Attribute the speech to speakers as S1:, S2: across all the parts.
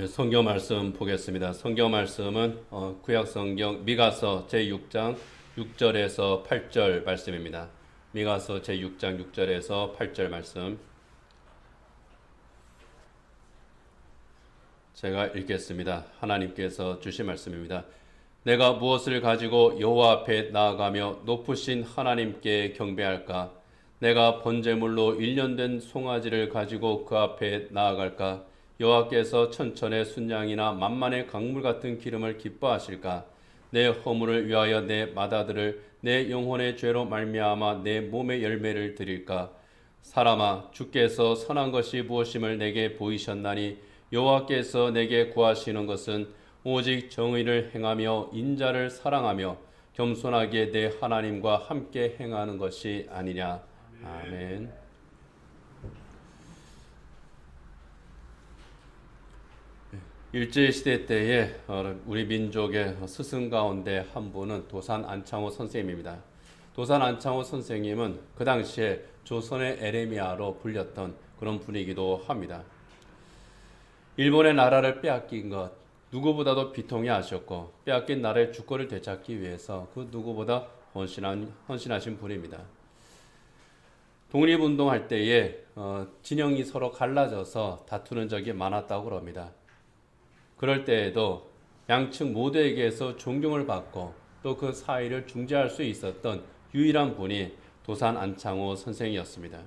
S1: 성경 말씀 보겠습니다. 성경 말씀은 구약 성경 미가서 제6장 6절에서 8절 말씀입니다. 미가서 제6장 6절에서 8절 말씀 제가 읽겠습니다. 하나님께서 주신 말씀입니다. 내가 무엇을 가지고 여호와 앞에 나아가며 높으신 하나님께 경배할까? 내가 번제물로 1년 된 송아지를 가지고 그 앞에 나아갈까? 여호와께서 천천의 순양이나 만만의 강물 같은 기름을 기뻐하실까? 내 허물을 위하여 내 맏아들을 내 영혼의 죄로 말미암아 내 몸의 열매를 드릴까? 사람아, 주께서 선한 것이 무엇임을 내게 보이셨나니 여호와께서 내게 구하시는 것은 오직 정의를 행하며 인자를 사랑하며 겸손하게 내 하나님과 함께 행하는 것이 아니냐. 아멘. 일제시대 때에 우리 민족의 스승 가운데 한 분은 도산 안창호 선생님입니다. 도산 안창호 선생님은 그 당시에 조선의 에레미야로 불렸던 그런 분이기도 합니다. 일본의 나라를 빼앗긴 것 누구보다도 비통해 하셨고 빼앗긴 나라의 주권을 되찾기 위해서 그 누구보다 헌신하신 분입니다. 독립운동할 때에 진영이 서로 갈라져서 다투는 적이 많았다고 합니다. 그럴 때에도 양측 모두에게서 존경을 받고 또 그 사이를 중재할 수 있었던 유일한 분이 도산 안창호 선생이었습니다.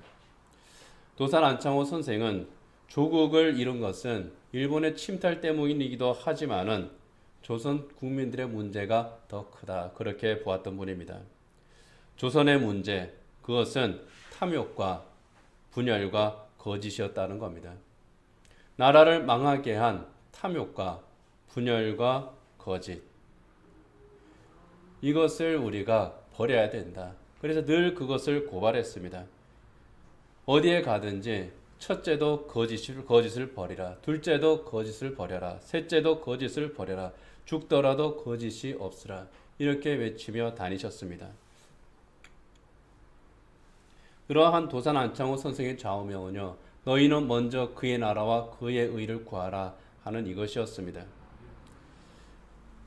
S1: 도산 안창호 선생은 조국을 잃은 것은 일본의 침탈 때문이기도 하지만은 조선 국민들의 문제가 더 크다 그렇게 보았던 분입니다. 조선의 문제 그것은 탐욕과 분열과 거짓이었다는 겁니다. 나라를 망하게 한 탐욕과 분열과 거짓 이것을 우리가 버려야 된다. 그래서 늘 그것을 고발했습니다. 어디에 가든지 첫째도 거짓을 버리라. 둘째도 거짓을 버려라. 셋째도 거짓을 버려라. 죽더라도 거짓이 없으라. 이렇게 외치며 다니셨습니다. 그러한 도산 안창호 선생의 좌우명은요. 너희는 먼저 그의 나라와 그의 의를 구하라 하는 이것이었습니다.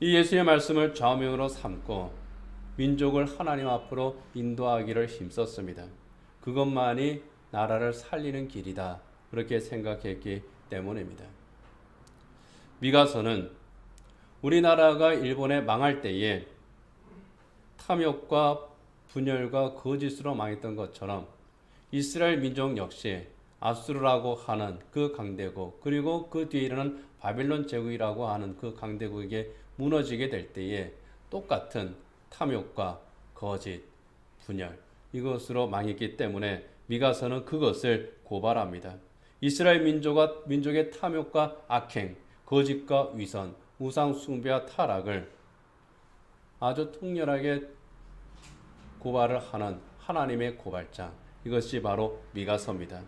S1: 이 예수의 말씀을 좌우명으로 삼고 민족을 하나님 앞으로 인도하기를 힘썼습니다. 그것만이 나라를 살리는 길이다. 그렇게 생각했기 때문입니다. 미가서는 우리나라가 일본에 망할 때에 탐욕과 분열과 거짓으로 망했던 것처럼 이스라엘 민족 역시 아수르라고 하는 그 강대국 그리고 그 뒤에 이르는 바빌론 제국이라고 하는 그 강대국에게 무너지게 될 때에 똑같은 탐욕과 거짓, 분열 이것으로 망했기 때문에 미가서는 그것을 고발합니다. 이스라엘 민족의 탐욕과 악행, 거짓과 위선, 우상 숭배와 타락을 아주 통렬하게 고발을 하는 하나님의 고발장 이것이 바로 미가서입니다.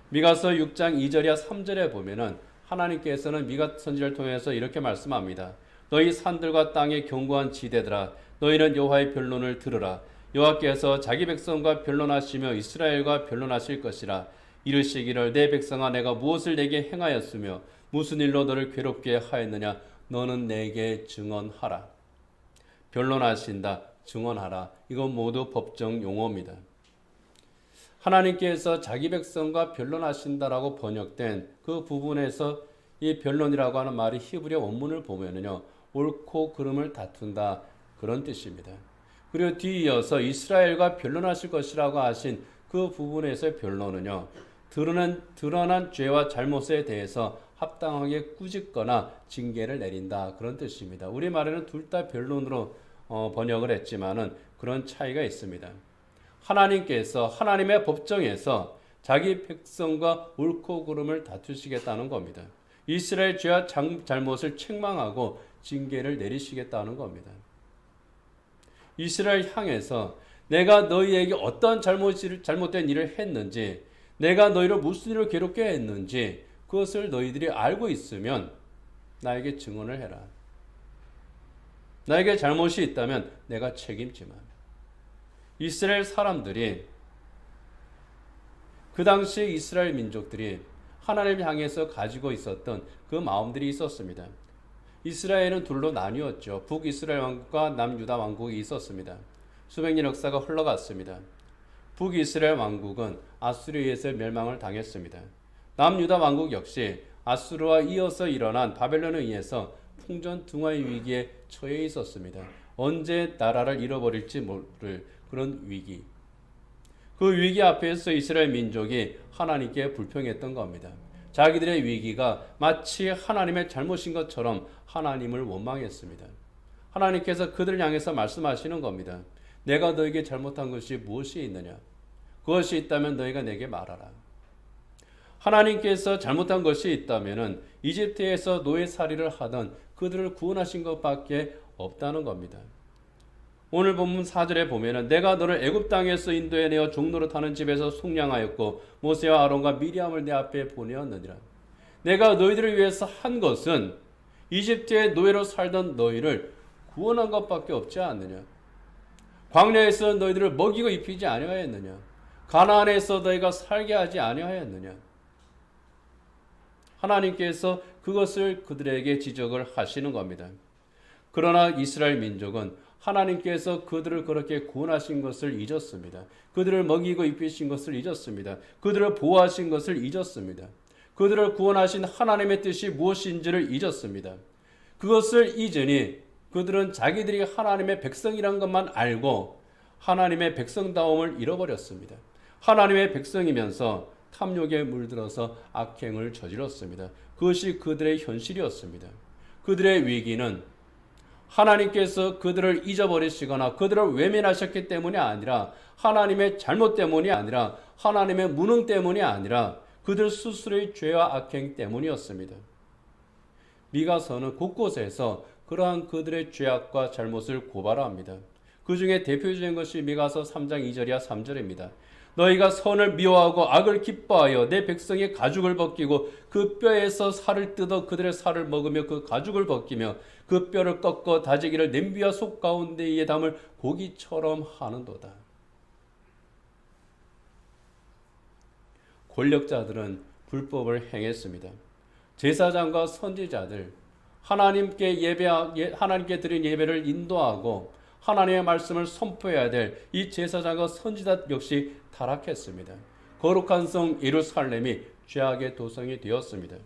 S1: 미가서 6장 2절이야 3절에 보면은 하나님께서는 미가 선지자를 통해서 이렇게 말씀합니다. 너희 산들과 땅의 견고한 지대들아 너희는 여호와의 변론을 들으라. 여호와께서 자기 백성과 변론하시며 이스라엘과 변론하실 것이라. 이르시기를 내 백성아 내가 무엇을 내게 행하였으며 무슨 일로 너를 괴롭게 하였느냐 너는 내게 증언하라. 변론하신다. 증언하라. 이건 모두 법정 용어입니다. 하나님께서 자기 백성과 변론하신다라고 번역된 그 부분에서 이 변론이라고 하는 말이 히브리어 원문을 보면은요 옳고 그름을 다툰다 그런 뜻입니다. 그리고 뒤이어서 이스라엘과 변론하실 것이라고 하신 그 부분에서의 변론은요 드러난 죄와 잘못에 대해서 합당하게 꾸짖거나 징계를 내린다 그런 뜻입니다. 우리말에는 둘 다 변론으로 번역을 했지만은 그런 차이가 있습니다. 하나님께서 하나님의 법정에서 자기 백성과 옳고 그름을 다투시겠다는 겁니다. 이스라엘 죄와 잘못을 책망하고 징계를 내리시겠다는 겁니다. 이스라엘 향해서 내가 너희에게 어떤 잘못된 일을 했는지 내가 너희를 무슨 일을 괴롭게 했는지 그것을 너희들이 알고 있으면 나에게 증언을 해라. 나에게 잘못이 있다면 내가 책임지만 이스라엘 사람들이 그 당시 이스라엘 민족들이 하나님을 향해서 가지고 있었던 그 마음들이 있었습니다. 이스라엘은 둘로 나뉘었죠. 북이스라엘 왕국과 남유다 왕국이 있었습니다. 수백 년 역사가 흘러갔습니다. 북이스라엘 왕국은 아수르에 의해서 멸망을 당했습니다. 남유다 왕국 역시 아수르와 이어서 일어난 바벨론에 의해서 풍전등화의 위기에 처해 있었습니다. 언제 나라를 잃어버릴지 모를 그런 위기. 그 위기 앞에서 이스라엘 민족이 하나님께 불평했던 겁니다. 자기들의 위기가 마치 하나님의 잘못인 것처럼 하나님을 원망했습니다. 하나님께서 그들을 향해서 말씀하시는 겁니다. 내가 너에게 잘못한 것이 무엇이 있느냐? 그것이 있다면 너희가 내게 말하라. 하나님께서 잘못한 것이 있다면 이집트에서 노예살이를 하던 그들을 구원하신 것밖에 없다는 겁니다. 오늘 본문 4절에 보면은 내가 너를 애굽 땅에서 인도해 내어 종노릇 하는 집에서 속량하였고 모세와 아론과 미리암을 내 앞에 보내었느니라. 내가 너희들을 위해서 한 것은 이집트의 노예로 살던 너희를 구원한 것밖에 없지 않느냐. 광야에서 너희들을 먹이고 입히지 아니하였느냐. 가나안에서 너희가 살게 하지 아니하였느냐. 하나님께서 그것을 그들에게 지적을 하시는 겁니다. 그러나 이스라엘 민족은 하나님께서 그들을 그렇게 구원하신 것을 잊었습니다. 그들을 먹이고 입히신 것을 잊었습니다. 그들을 보호하신 것을 잊었습니다. 그들을 구원하신 하나님의 뜻이 무엇인지를 잊었습니다. 그것을 잊으니 그들은 자기들이 하나님의 백성이란 것만 알고 하나님의 백성다움을 잃어버렸습니다. 하나님의 백성이면서 탐욕에 물들어서 악행을 저질렀습니다. 그것이 그들의 현실이었습니다. 그들의 위기는 하나님께서 그들을 잊어버리시거나 그들을 외면하셨기 때문이 아니라 하나님의 잘못 때문이 아니라 하나님의 무능 때문이 아니라 그들 스스로의 죄와 악행 때문이었습니다. 미가서는 곳곳에서 그러한 그들의 죄악과 잘못을 고발합니다. 그 중에 대표적인 것이 미가서 3장 2절이야 3절입니다. 너희가 선을 미워하고 악을 기뻐하여 내 백성의 가죽을 벗기고 그 뼈에서 살을 뜯어 그들의 살을 먹으며 그 가죽을 벗기며 그 뼈를 꺾어 다지기를 냄비와 속 가운데에 담을 고기처럼 하는도다. 권력자들은 불법을 행했습니다. 제사장과 선지자들, 하나님께 드린 예배를 인도하고 하나님의 말씀을 선포해야 될 이 제사장과 선지자 역시 타락했습니다. 거룩한 성 예루살렘이 죄악의 도성이 되었습니다.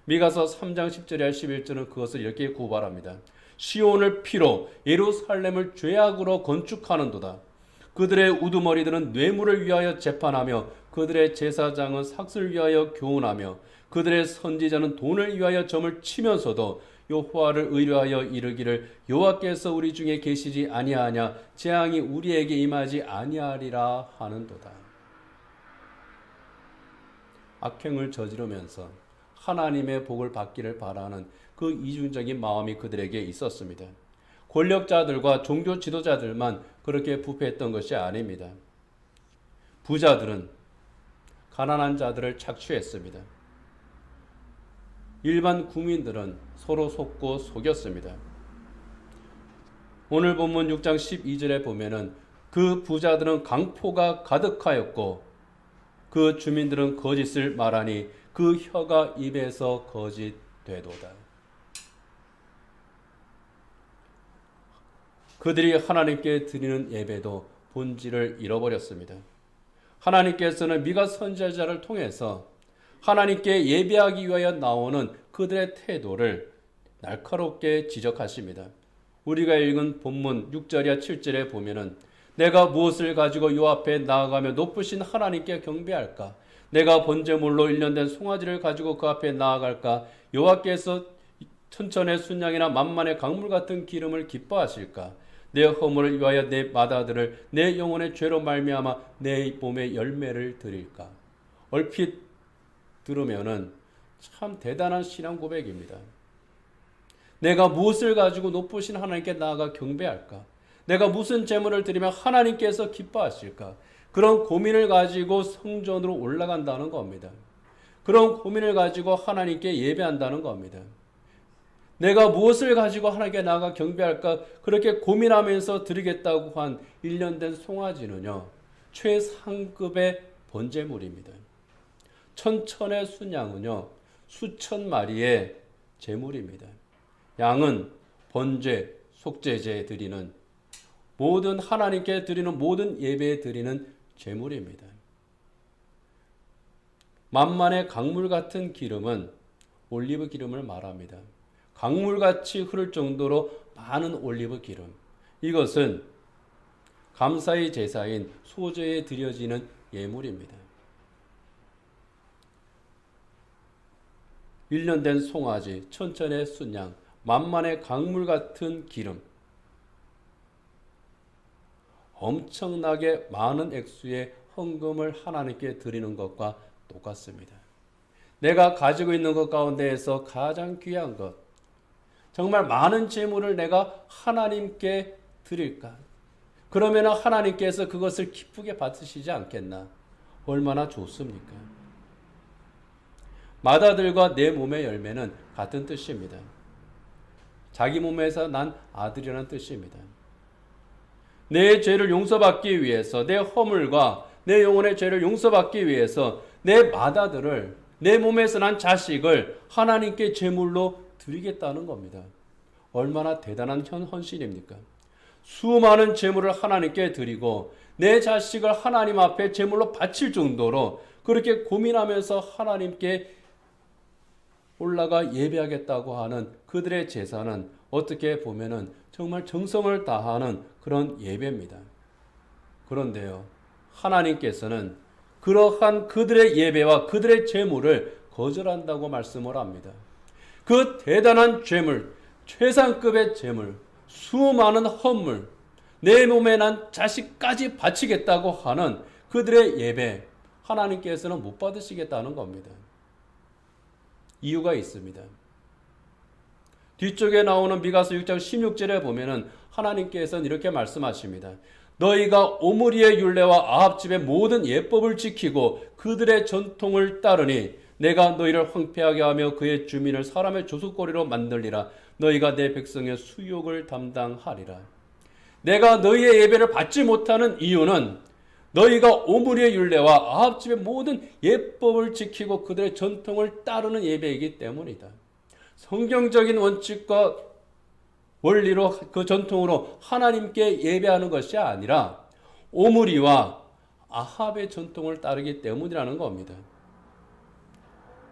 S1: 미가서 3장 10절에 11절은 그것을 이렇게 고발합니다. 시온을 피로 예루살렘을 죄악으로 건축하는도다. 그들의 우두머리들은 뇌물을 위하여 재판하며 그들의 제사장은 삭슬 위하여 교훈하며 그들의 선지자는 돈을 위하여 점을 치면서도 여호와를 의뢰하여 이르기를 여호와께서 우리 중에 계시지 아니하냐 재앙이 우리에게 임하지 아니하리라 하는도다. 악행을 저지르면서 하나님의 복을 받기를 바라는 그 이중적인 마음이 그들에게 있었습니다. 권력자들과 종교 지도자들만 그렇게 부패했던 것이 아닙니다. 부자들은 가난한 자들을 착취했습니다. 일반 국민들은 서로 속고 속였습니다. 오늘 본문 6장 12절에 보면은 그 부자들은 강포가 가득하였고 그 주민들은 거짓을 말하니 그 혀가 입에서 거짓 되도다. 그들이 하나님께 드리는 예배도 본질을 잃어버렸습니다. 하나님께서는 미가 선지자를 통해서 하나님께 예배하기 위하여 나오는 그들의 태도를 날카롭게 지적하십니다. 우리가 읽은 본문 6절이야 7절에 보면은 내가 무엇을 가지고 요 앞에 나아가며 높으신 하나님께 경배할까? 내가 번제물로 일련된 송아지를 가지고 그 앞에 나아갈까? 여호와께서 천천의 순양이나 만만의 강물 같은 기름을 기뻐하실까? 내 허물을 위하여 내 마다들을 내 영혼의 죄로 말미암아 내 몸의 열매를 드릴까? 얼핏 들으면은 참 대단한 신앙 고백입니다. 내가 무엇을 가지고 높으신 하나님께 나아가 경배할까? 내가 무슨 제물을 드리면 하나님께서 기뻐하실까? 그런 고민을 가지고 성전으로 올라간다는 겁니다. 그런 고민을 가지고 하나님께 예배한다는 겁니다. 내가 무엇을 가지고 하나님께 나아가 경배할까? 그렇게 고민하면서 드리겠다고 한 1년 된 송아지는요, 최상급의 번제물입니다. 천천의 순양은요, 수천 마리의 제물입니다. 양은 번제, 속죄제에 드리는 모든 하나님께 드리는 모든 예배에 드리는 제물입니다. 만만의 강물 같은 기름은 올리브 기름을 말합니다. 강물같이 흐를 정도로 많은 올리브 기름. 이것은 감사의 제사인 소제에 드려지는 예물입니다. 1년 된 송아지, 천천의 순양, 만만의 강물 같은 기름. 엄청나게 많은 액수의 헌금을 하나님께 드리는 것과 똑같습니다. 내가 가지고 있는 것 가운데에서 가장 귀한 것, 정말 많은 재물을 내가 하나님께 드릴까? 그러면 하나님께서 그것을 기쁘게 받으시지 않겠나? 얼마나 좋습니까? 맏아들과 내 몸의 열매는 같은 뜻입니다. 자기 몸에서 난 아들이라는 뜻입니다. 내 죄를 용서받기 위해서, 내 허물과 내 영혼의 죄를 용서받기 위해서 내 맏아들을, 내 몸에서 난 자식을 하나님께 제물로 드리겠다는 겁니다. 얼마나 대단한 헌신입니까? 수많은 제물을 하나님께 드리고 내 자식을 하나님 앞에 제물로 바칠 정도로 그렇게 고민하면서 하나님께 올라가 예배하겠다고 하는 그들의 제사는 어떻게 보면은 정말 정성을 다하는 그런 예배입니다. 그런데요, 하나님께서는 그러한 그들의 예배와 그들의 제물을 거절한다고 말씀을 합니다. 그 대단한 제물, 최상급의 제물, 수많은 헌물, 내 몸에 난 자식까지 바치겠다고 하는 그들의 예배, 하나님께서는 못 받으시겠다는 겁니다. 이유가 있습니다. 뒤쪽에 나오는 미가서 6장 16절에 보면은 하나님께서는 이렇게 말씀하십니다. 너희가 오므리의 율례와 아합 집의 모든 예법을 지키고 그들의 전통을 따르니 내가 너희를 황폐하게 하며 그의 주민을 사람의 조속거리로 만들리라. 너희가 내 백성의 수욕을 담당하리라. 내가 너희의 예배를 받지 못하는 이유는 너희가 오므리의 율례와 아합 집의 모든 예법을 지키고 그들의 전통을 따르는 예배이기 때문이다. 성경적인 원칙과 원리로 그 전통으로 하나님께 예배하는 것이 아니라 오므리와 아합의 전통을 따르기 때문이라는 겁니다.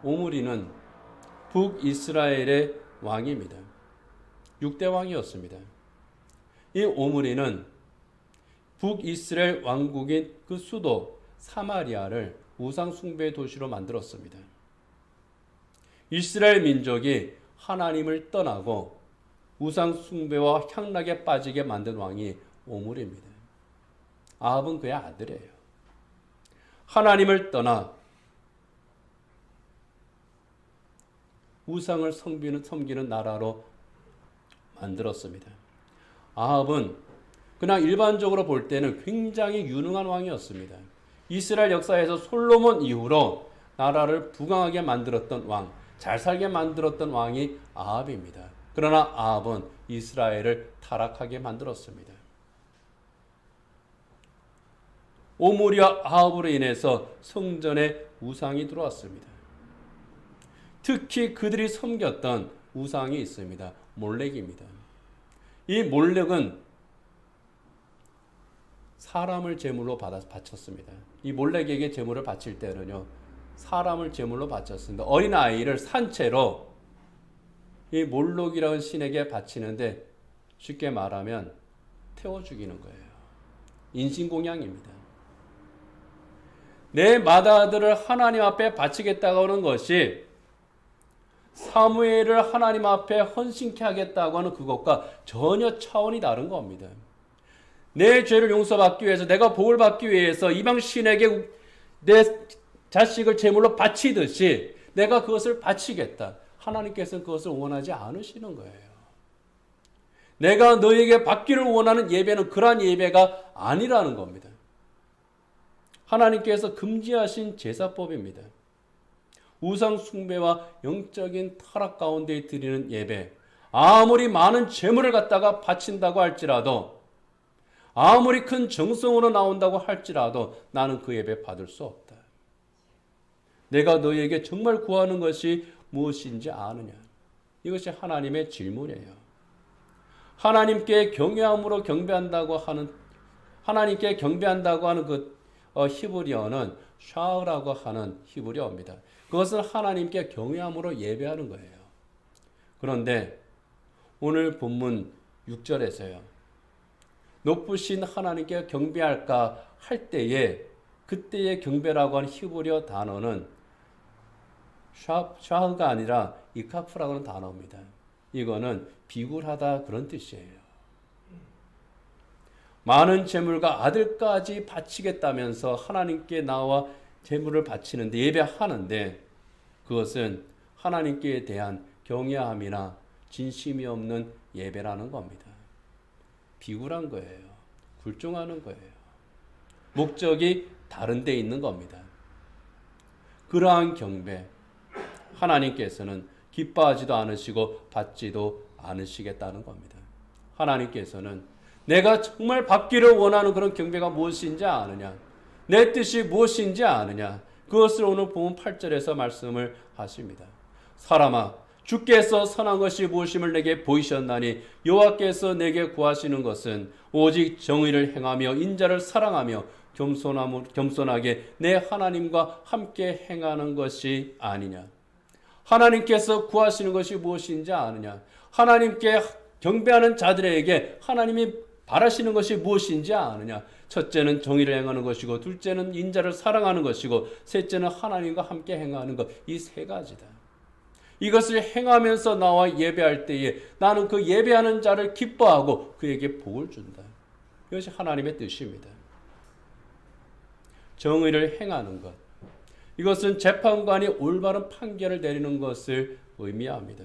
S1: 오므리는 북이스라엘의 왕입니다. 6대 왕이었습니다. 이 오므리는 북이스라엘 왕국인 그 수도 사마리아를 우상 숭배의 도시로 만들었습니다. 이스라엘 민족이 하나님을 떠나고 우상 숭배와 향락에 빠지게 만든 왕이 오므리입니다. 아합은 그의 아들이에요. 하나님을 떠나 우상을 섬기는 나라로 만들었습니다. 아합은 그냥 일반적으로 볼 때는 굉장히 유능한 왕이었습니다. 이스라엘 역사에서 솔로몬 이후로 나라를 부강하게 만들었던 왕, 잘 살게 만들었던 왕이 아합입니다. 그러나 아합은 이스라엘을 타락하게 만들었습니다. 오므리와 아합으로 인해서 성전에 우상이 들어왔습니다. 특히 그들이 섬겼던 우상이 있습니다. 몰렉입니다. 이 몰렉은 사람을 제물로 바쳤습니다. 이 몰렉에게 제물을 바칠 때는요, 사람을 제물로 바쳤습니다. 어린아이를 산채로 이 몰록이라는 신에게 바치는데 쉽게 말하면 태워 죽이는 거예요. 인신공양입니다. 내 맏아들을 하나님 앞에 바치겠다고 하는 것이 사무엘을 하나님 앞에 헌신케 하겠다고 하는 그것과 전혀 차원이 다른 겁니다. 내 죄를 용서받기 위해서, 내가 복을 받기 위해서 이방 신에게 내 자식을 제물로 바치듯이 내가 그것을 바치겠다. 하나님께서는 그것을 원하지 않으시는 거예요. 내가 너에게 받기를 원하는 예배는 그러한 예배가 아니라는 겁니다. 하나님께서 금지하신 제사법입니다. 우상 숭배와 영적인 타락 가운데 드리는 예배, 아무리 많은 재물을 갖다가 바친다고 할지라도, 아무리 큰 정성으로 나온다고 할지라도 나는 그 예배 받을 수 없다. 내가 너희에게 정말 구하는 것이 무엇인지 아느냐? 이것이 하나님의 질문이에요. 하나님께 경외함으로 경배한다고 하는 하나님께 경배한다고 하는 그 히브리어는 샤흐라고 하는 히브리어입니다. 그것은 하나님께 경외함으로 예배하는 거예요. 그런데 오늘 본문 6절에서요. 높으신 하나님께 경배할까 할 때에 그때의 경배라고 하는 히브리어 단어는 샤흐가 아니라 이카프라고 하는 단어입니다. 이거는 비굴하다 그런 뜻이에요. 많은 재물과 아들까지 바치겠다면서 하나님께 나와 재물을 바치는데 예배하는데 그것은 하나님께 대한 경외함이나 진심이 없는 예배라는 겁니다. 비굴한 거예요. 굴종하는 거예요. 목적이 다른 데 있는 겁니다. 그러한 경배 하나님께서는 기뻐하지도 않으시고 받지도 않으시겠다는 겁니다. 하나님께서는 내가 정말 받기를 원하는 그런 경배가 무엇인지 아느냐? 내 뜻이 무엇인지 아느냐? 그것을 오늘 본문 8절에서 말씀을 하십니다. 사람아, 주께서 선한 것이 무엇임을 내게 보이셨나니 여호와께서 내게 구하시는 것은 오직 정의를 행하며 인자를 사랑하며 겸손하게 내 하나님과 함께 행하는 것이 아니냐. 하나님께서 구하시는 것이 무엇인지 아느냐. 하나님께 경배하는 자들에게 하나님이 바라시는 것이 무엇인지 아느냐. 첫째는 정의를 행하는 것이고 둘째는 인자를 사랑하는 것이고 셋째는 하나님과 함께 행하는 것. 이 세 가지다. 이것을 행하면서 나와 예배할 때에 나는 그 예배하는 자를 기뻐하고 그에게 복을 준다. 이것이 하나님의 뜻입니다. 정의를 행하는 것. 이것은 재판관이 올바른 판결을 내리는 것을 의미합니다.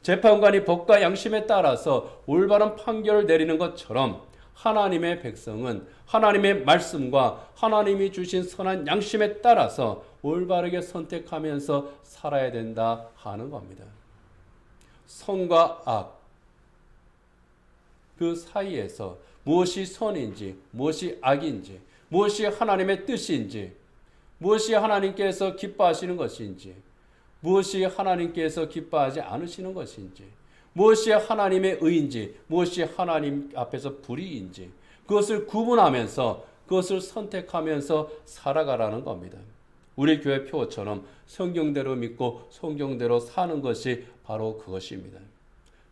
S1: 재판관이 법과 양심에 따라서 올바른 판결을 내리는 것처럼 하나님의 백성은 하나님의 말씀과 하나님이 주신 선한 양심에 따라서 올바르게 선택하면서 살아야 된다 하는 겁니다. 선과 악, 그 사이에서 무엇이 선인지, 무엇이 악인지, 무엇이 하나님의 뜻인지, 무엇이 하나님께서 기뻐하시는 것인지, 무엇이 하나님께서 기뻐하지 않으시는 것인지, 무엇이 하나님의 의인지, 무엇이 하나님 앞에서 불의인지, 그것을 구분하면서 그것을 선택하면서 살아가라는 겁니다. 우리 교회 표어처럼 성경대로 믿고 성경대로 사는 것이 바로 그것입니다.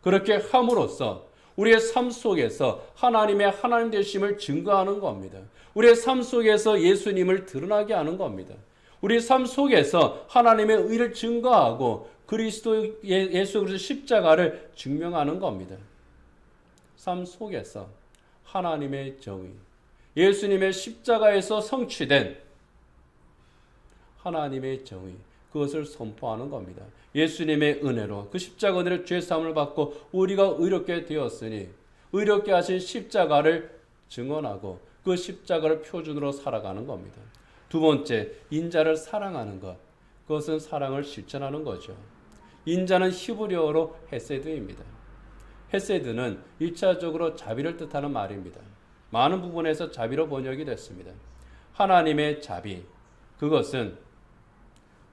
S1: 그렇게 함으로써 우리의 삶 속에서 하나님의 하나님 되심을 증거하는 겁니다. 우리의 삶 속에서 예수님을 드러나게 하는 겁니다. 우리 삶 속에서 하나님의 의를 증거하고 예수 그리스도 십자가를 증명하는 겁니다. 삶 속에서 하나님의 정의, 예수님의 십자가에서 성취된 하나님의 정의, 그것을 선포하는 겁니다. 예수님의 은혜로 그 십자가 은혜를 죄 사함을 받고 우리가 의롭게 되었으니 의롭게 하신 십자가를 증언하고 그 십자가를 표준으로 살아가는 겁니다. 두 번째, 인자를 사랑하는 것. 그것은 사랑을 실천하는 거죠. 인자는 히브리어로 헤세드입니다. 헤세드는 1차적으로 자비를 뜻하는 말입니다. 많은 부분에서 자비로 번역이 됐습니다. 하나님의 자비, 그것은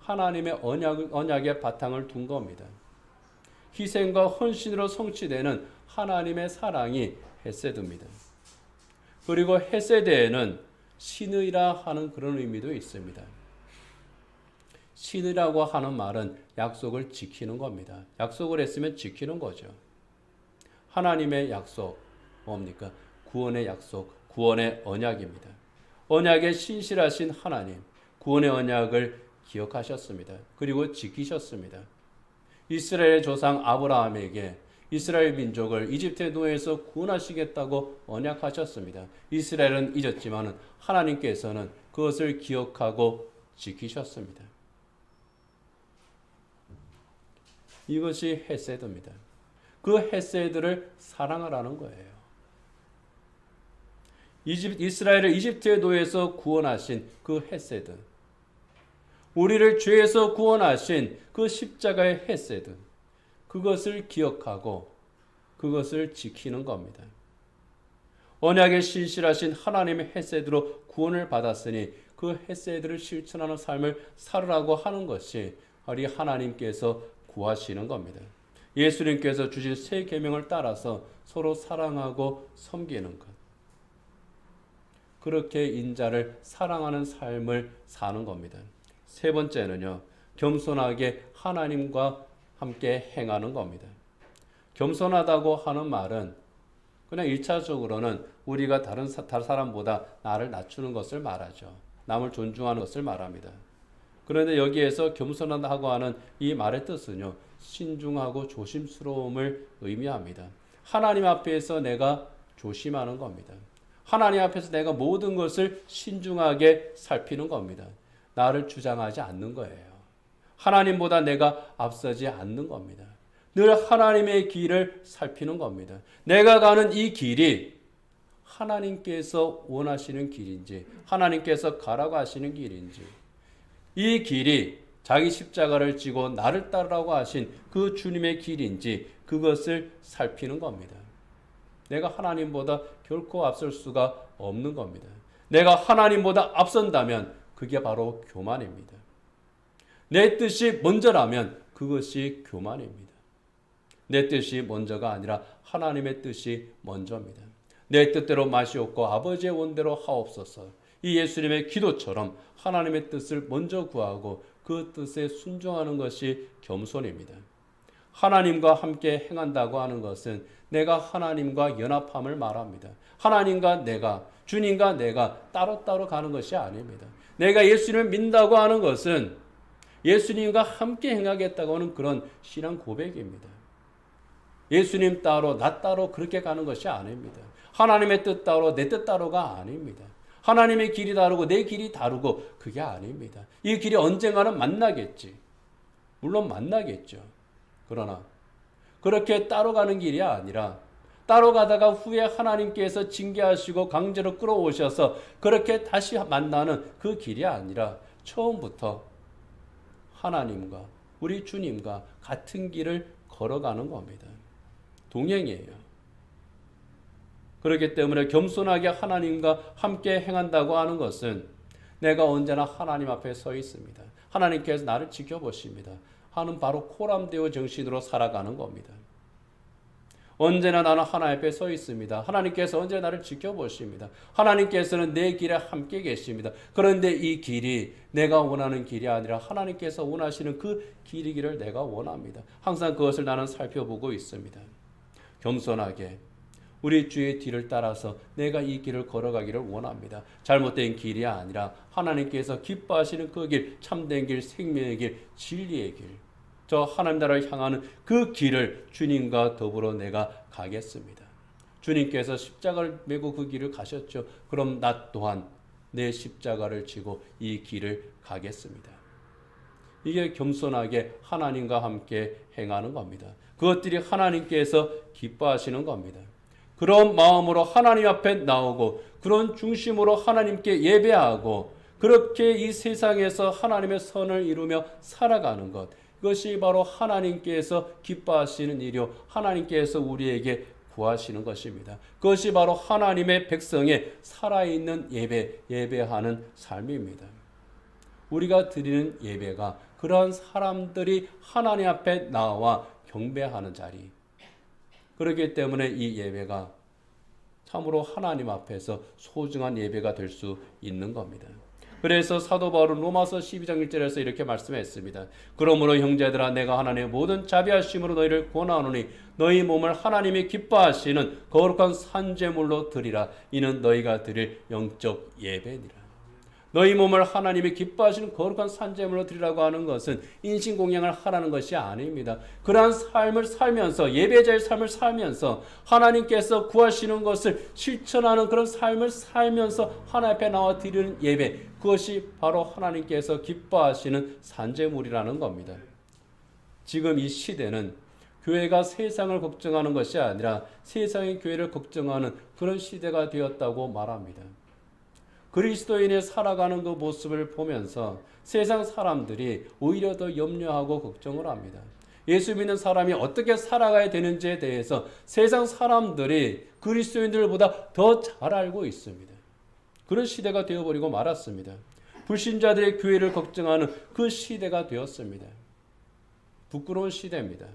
S1: 하나님의 언약의 바탕을 둔 겁니다. 희생과 헌신으로 성취되는 하나님의 사랑이 헤세드입니다. 그리고 헤세드에는 신의라 하는 그런 의미도 있습니다. 신의라고 하는 말은 약속을 지키는 겁니다. 약속을 했으면 지키는 거죠. 하나님의 약속 뭡니까? 구원의 약속, 구원의 언약입니다. 언약에 신실하신 하나님, 구원의 언약을 기억하셨습니다. 그리고 지키셨습니다. 이스라엘의 조상 아브라함에게 이스라엘 민족을 이집트의 노예에서 구원하시겠다고 언약하셨습니다. 이스라엘은 잊었지만 하나님께서는 그것을 기억하고 지키셨습니다. 이것이 헤세드입니다. 그 헤세드를 사랑하라는 거예요. 이스라엘을 이집트의 노예에서 구원하신 그 헤세드, 우리를 죄에서 구원하신 그 십자가의 헤세드, 그것을 기억하고 그것을 지키는 겁니다. 언약에 신실하신 하나님의 헤세드로 구원을 받았으니 그 헤세드를 실천하는 삶을 살으라고 하는 것이 우리 하나님께서 구하시는 겁니다. 예수님께서 주신 새 계명을 따라서 서로 사랑하고 섬기는 것. 그렇게 인자를 사랑하는 삶을 사는 겁니다. 세 번째는요, 겸손하게 하나님과 함께 행하는 겁니다. 겸손하다고 하는 말은 그냥 1차적으로는 우리가 다른 사람보다 나를 낮추는 것을 말하죠. 남을 존중하는 것을 말합니다. 그런데 여기에서 겸손하다고 하는 이 말의 뜻은요, 신중하고 조심스러움을 의미합니다. 하나님 앞에서 내가 조심하는 겁니다. 하나님 앞에서 내가 모든 것을 신중하게 살피는 겁니다. 나를 주장하지 않는 거예요. 하나님보다 내가 앞서지 않는 겁니다. 늘 하나님의 길을 살피는 겁니다. 내가 가는 이 길이 하나님께서 원하시는 길인지, 하나님께서 가라고 하시는 길인지, 이 길이 자기 십자가를 지고 나를 따르라고 하신 그 주님의 길인지 그것을 살피는 겁니다. 내가 하나님보다 결코 앞설 수가 없는 겁니다. 내가 하나님보다 앞선다면 그게 바로 교만입니다. 내 뜻이 먼저라면 그것이 교만입니다. 내 뜻이 먼저가 아니라 하나님의 뜻이 먼저입니다. 내 뜻대로 마시옵고 아버지의 원대로 하옵소서. 이 예수님의 기도처럼 하나님의 뜻을 먼저 구하고 그 뜻에 순종하는 것이 겸손입니다. 하나님과 함께 행한다고 하는 것은 내가 하나님과 연합함을 말합니다. 하나님과 내가, 주님과 내가 따로따로 가는 것이 아닙니다. 내가 예수님을 믿는다고 하는 것은 예수님과 함께 행하겠다고 하는 그런 신앙 고백입니다. 예수님 따로 나 따로 그렇게 가는 것이 아닙니다. 하나님의 뜻 따로 내 뜻 따로가 아닙니다. 하나님의 길이 다르고 내 길이 다르고 그게 아닙니다. 이 길이 언젠가는 만나겠지. 물론 만나겠죠. 그러나 그렇게 따로 가는 길이 아니라 따로 가다가 후에 하나님께서 징계하시고 강제로 끌어오셔서 그렇게 다시 만나는 그 길이 아니라 처음부터 하나님과 우리 주님과 같은 길을 걸어가는 겁니다. 동행이에요. 그렇기 때문에 겸손하게 하나님과 함께 행한다고 하는 것은 내가 언제나 하나님 앞에 서 있습니다. 하나님께서 나를 지켜보십니다. 하는 바로 코람데오 정신으로 살아가는 겁니다. 언제나 나는 하나님 앞에 서 있습니다. 하나님께서 언제나 나를 지켜보십니다. 하나님께서는 내 길에 함께 계십니다. 그런데 이 길이 내가 원하는 길이 아니라 하나님께서 원하시는 그 길이기를 내가 원합니다. 항상 그것을 나는 살펴보고 있습니다. 겸손하게 우리 주의 뒤를 따라서 내가 이 길을 걸어가기를 원합니다. 잘못된 길이 아니라 하나님께서 기뻐하시는 그 길, 참된 길, 생명의 길, 진리의 길, 저 하나님 나라를 향하는 그 길을 주님과 더불어 내가 가겠습니다. 주님께서 십자가를 메고 그 길을 가셨죠. 그럼 나 또한 내 십자가를 지고 이 길을 가겠습니다. 이게 겸손하게 하나님과 함께 행하는 겁니다. 그것들이 하나님께서 기뻐하시는 겁니다. 그런 마음으로 하나님 앞에 나오고 그런 중심으로 하나님께 예배하고 그렇게 이 세상에서 하나님의 선을 이루며 살아가는 것, 그것이 바로 하나님께서 기뻐하시는 일이요 하나님께서 우리에게 구하시는 것입니다. 그것이 바로 하나님의 백성의 살아있는 예배하는 삶입니다. 우리가 드리는 예배가 그러한 사람들이 하나님 앞에 나와 경배하는 자리, 그렇기 때문에 이 예배가 참으로 하나님 앞에서 소중한 예배가 될 수 있는 겁니다. 그래서 사도 바울은 로마서 12장 1절에서 이렇게 말씀했습니다. 그러므로 형제들아 내가 하나님의 모든 자비하심으로 너희를 권하노니 너희 몸을 하나님이 기뻐하시는 거룩한 산제물로 드리라. 이는 너희가 드릴 영적 예배니라. 너희 몸을 하나님이 기뻐하시는 거룩한 산제물로 드리라고 하는 것은 인신공양을 하라는 것이 아닙니다. 그러한 삶을 살면서 예배자의 삶을 살면서 하나님께서 구하시는 것을 실천하는 그런 삶을 살면서 하나님 앞에 나와 드리는 예배, 그것이 바로 하나님께서 기뻐하시는 산제물이라는 겁니다. 지금 이 시대는 교회가 세상을 걱정하는 것이 아니라 세상이 교회를 걱정하는 그런 시대가 되었다고 말합니다. 그리스도인의 살아가는 그 모습을 보면서 세상 사람들이 오히려 더 염려하고 걱정을 합니다. 예수 믿는 사람이 어떻게 살아가야 되는지에 대해서 세상 사람들이 그리스도인들보다 더 잘 알고 있습니다. 그런 시대가 되어버리고 말았습니다. 불신자들의 교회를 걱정하는 그 시대가 되었습니다. 부끄러운 시대입니다.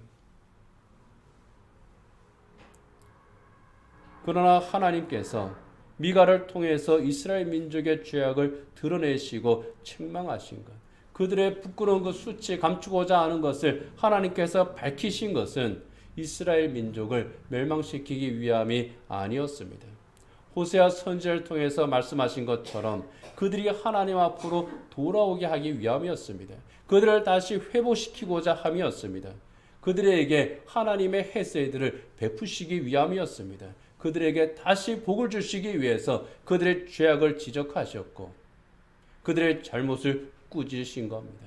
S1: 그러나 하나님께서 미가를 통해서 이스라엘 민족의 죄악을 드러내시고 책망하신 것, 그들의 부끄러운 그 수치 감추고자 하는 것을 하나님께서 밝히신 것은 이스라엘 민족을 멸망시키기 위함이 아니었습니다. 호세아 선지자를 통해서 말씀하신 것처럼 그들이 하나님 앞으로 돌아오게 하기 위함이었습니다. 그들을 다시 회복시키고자 함이었습니다. 그들에게 하나님의 헤세드를 베푸시기 위함이었습니다. 그들에게 다시 복을 주시기 위해서 그들의 죄악을 지적하셨고 그들의 잘못을 꾸짖으신 겁니다.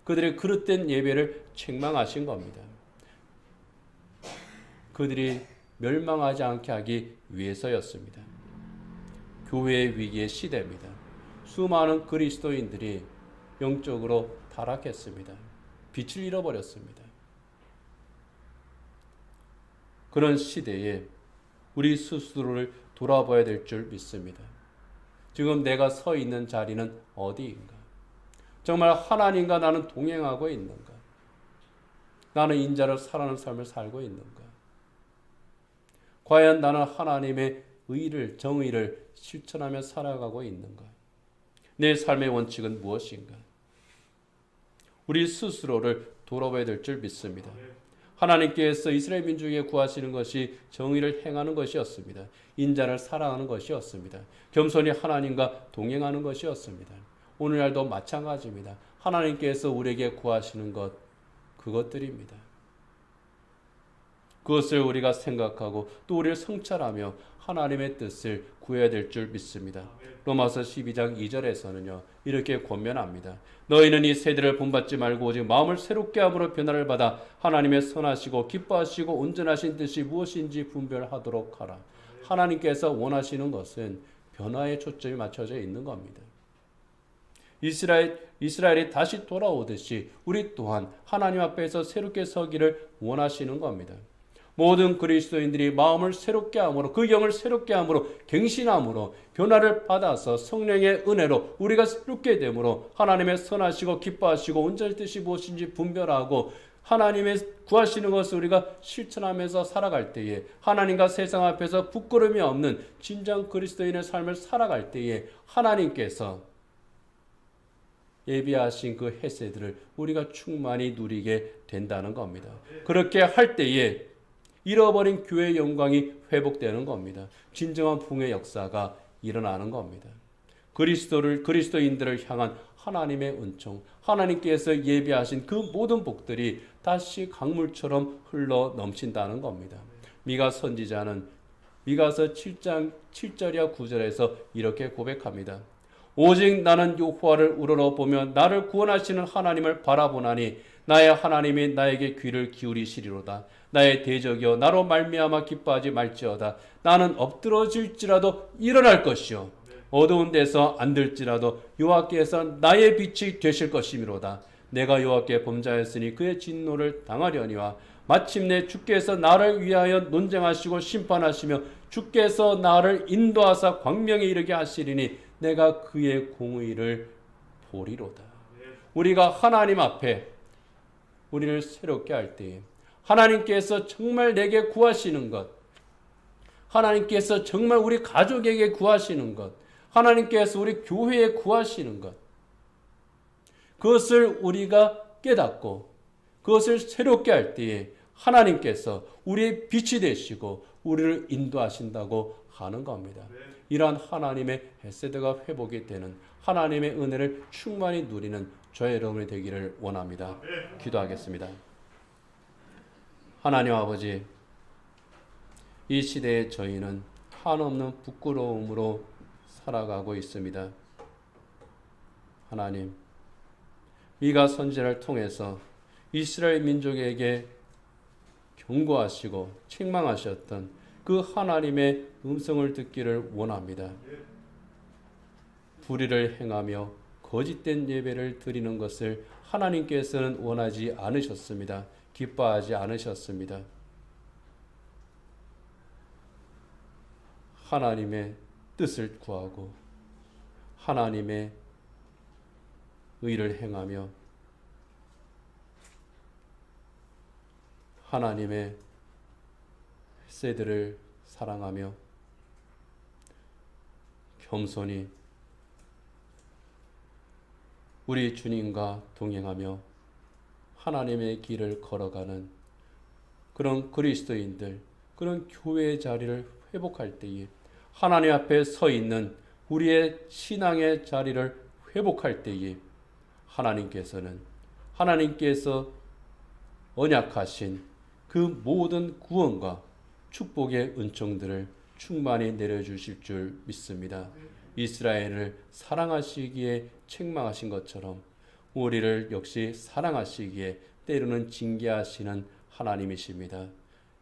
S1: 그들의 그릇된 예배를 책망하신 겁니다. 그들이 멸망하지 않게 하기 위해서였습니다. 교회의 위기의 시대입니다. 수많은 그리스도인들이 영적으로 타락했습니다. 빛을 잃어버렸습니다. 그런 시대에 우리 스스로를 돌아봐야 될 줄 믿습니다. 지금 내가 서 있는 자리는 어디인가? 정말 하나님과 나는 동행하고 있는가? 나는 인자를 사랑하는 삶을 살고 있는가? 과연 나는 하나님의 의를, 정의를 실천하며 살아가고 있는가? 내 삶의 원칙은 무엇인가? 우리 스스로를 돌아봐야 될 줄 믿습니다. 하나님께서 이스라엘 민족에 구하시는 것이 정의를 행하는 것이었습니다. 인자를 사랑하는 것이었습니다. 겸손히 하나님과 동행하는 것이었습니다. 오늘날도 마찬가지입니다. 하나님께서 우리에게 구하시는 것, 그것들입니다. 그것을 우리가 생각하고 또 우리를 성찰하며 하나님의 뜻을 구해야 될 줄 믿습니다. 로마서 12장 2절에서는요. 이렇게 권면합니다. 너희는 이 세대를 본받지 말고 오직 마음을 새롭게 함으로 변화를 받아 하나님의 선하시고 기뻐하시고 온전하신 뜻이 무엇인지 분별하도록 하라. 하나님께서 원하시는 것은 변화에 초점이 맞춰져 있는 겁니다. 이스라엘이 다시 돌아오듯이 우리 또한 하나님 앞에서 새롭게 서기를 원하시는 겁니다. 모든 그리스도인들이 마음을 새롭게 함으로 그 영을 새롭게 함으로 갱신함으로 변화를 받아서 성령의 은혜로 우리가 새롭게 되므로 하나님의 선하시고 기뻐하시고 온전한 뜻이 무엇인지 분별하고 하나님의 구하시는 것을 우리가 실천하면서 살아갈 때에 하나님과 세상 앞에서 부끄러움이 없는 진정 그리스도인의 삶을 살아갈 때에 하나님께서 예비하신 그 헤세드를 우리가 충만히 누리게 된다는 겁니다. 그렇게 할 때에 잃어버린 교회의 영광이 회복되는 겁니다. 진정한 부흥의 역사가 일어나는 겁니다. 그리스도인들을 향한 하나님의 은총, 하나님께서 예비하신 그 모든 복들이 다시 강물처럼 흘러 넘친다는 겁니다. 미가 선지자는 미가서 7장 7절이야 9절에서 이렇게 고백합니다. 오직 나는 여호와를 우러러보며 나를 구원하시는 하나님을 바라보나니 나의 하나님이 나에게 귀를 기울이시리로다. 나의 대적이여 나로 말미암아 기뻐하지 말지어다. 나는 엎드러질지라도 일어날 것이요 어두운 데서 앉을지라도 여호와께서 나의 빛이 되실 것이미로다. 내가 여호와께 범죄하였으니 그의 진노를 당하려니와 마침내 주께서 나를 위하여 논쟁하시고 심판하시며 주께서 나를 인도하사 광명에 이르게 하시리니 내가 그의 공의를 보리로다. 우리가 하나님 앞에 우리를 새롭게 할 때에 하나님께서 정말 내게 구하시는 것, 하나님께서 정말 우리 가족에게 구하시는 것, 하나님께서 우리 교회에 구하시는 것, 그것을 우리가 깨닫고 그것을 새롭게 할 때에 하나님께서 우리의 빛이 되시고 우리를 인도하신다고 하는 겁니다. 이러한 하나님의 헤세드가 회복이 되는 하나님의 은혜를 충만히 누리는 저의 여러분이 되기를 원합니다. 기도하겠습니다. 하나님 아버지, 이 시대에 저희는 한없는 부끄러움으로 살아가고 있습니다. 하나님, 미가 선지자를 통해서 이스라엘 민족에게 경고하시고 책망하셨던 그 하나님의 음성을 듣기를 원합니다. 불의를 행하며 거짓된 예배를 드리는 것을 하나님께서는 원하지 않으셨습니다. 기뻐하지 않으셨습니다. 하나님의 뜻을 구하고 하나님의 의를 행하며 하나님의 세대를 사랑하며 겸손히 우리 주님과 동행하며 하나님의 길을 걸어가는 그런 그리스도인들, 그런 교회의 자리를 회복할 때에 하나님 앞에 서 있는 우리의 신앙의 자리를 회복할 때에 하나님께서 언약하신 그 모든 구원과 축복의 은총들을 충만히 내려주실 줄 믿습니다. 이스라엘을 사랑하시기에 책망하신 것처럼 우리를 역시 사랑하시기에 때로는 징계하시는 하나님이십니다.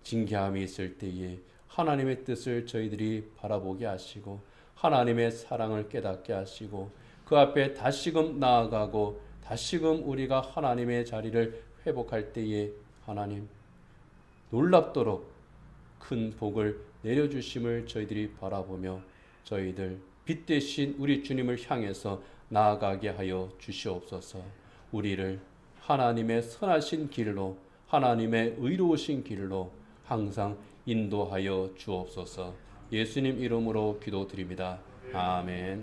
S1: 징계함이 있을 때에 하나님의 뜻을 저희들이 바라보게 하시고 하나님의 사랑을 깨닫게 하시고 그 앞에 다시금 나아가고 다시금 우리가 하나님의 자리를 회복할 때에 하나님 놀랍도록 큰 복을 내려주심을 저희들이 바라보며 저희들 빛 대신 우리 주님을 향해서 나아가게 하여 주시옵소서. 우리를 하나님의 선하신 길로 하나님의 의로우신 길로 항상 인도하여 주옵소서. 예수님 이름으로 기도드립니다. 아멘.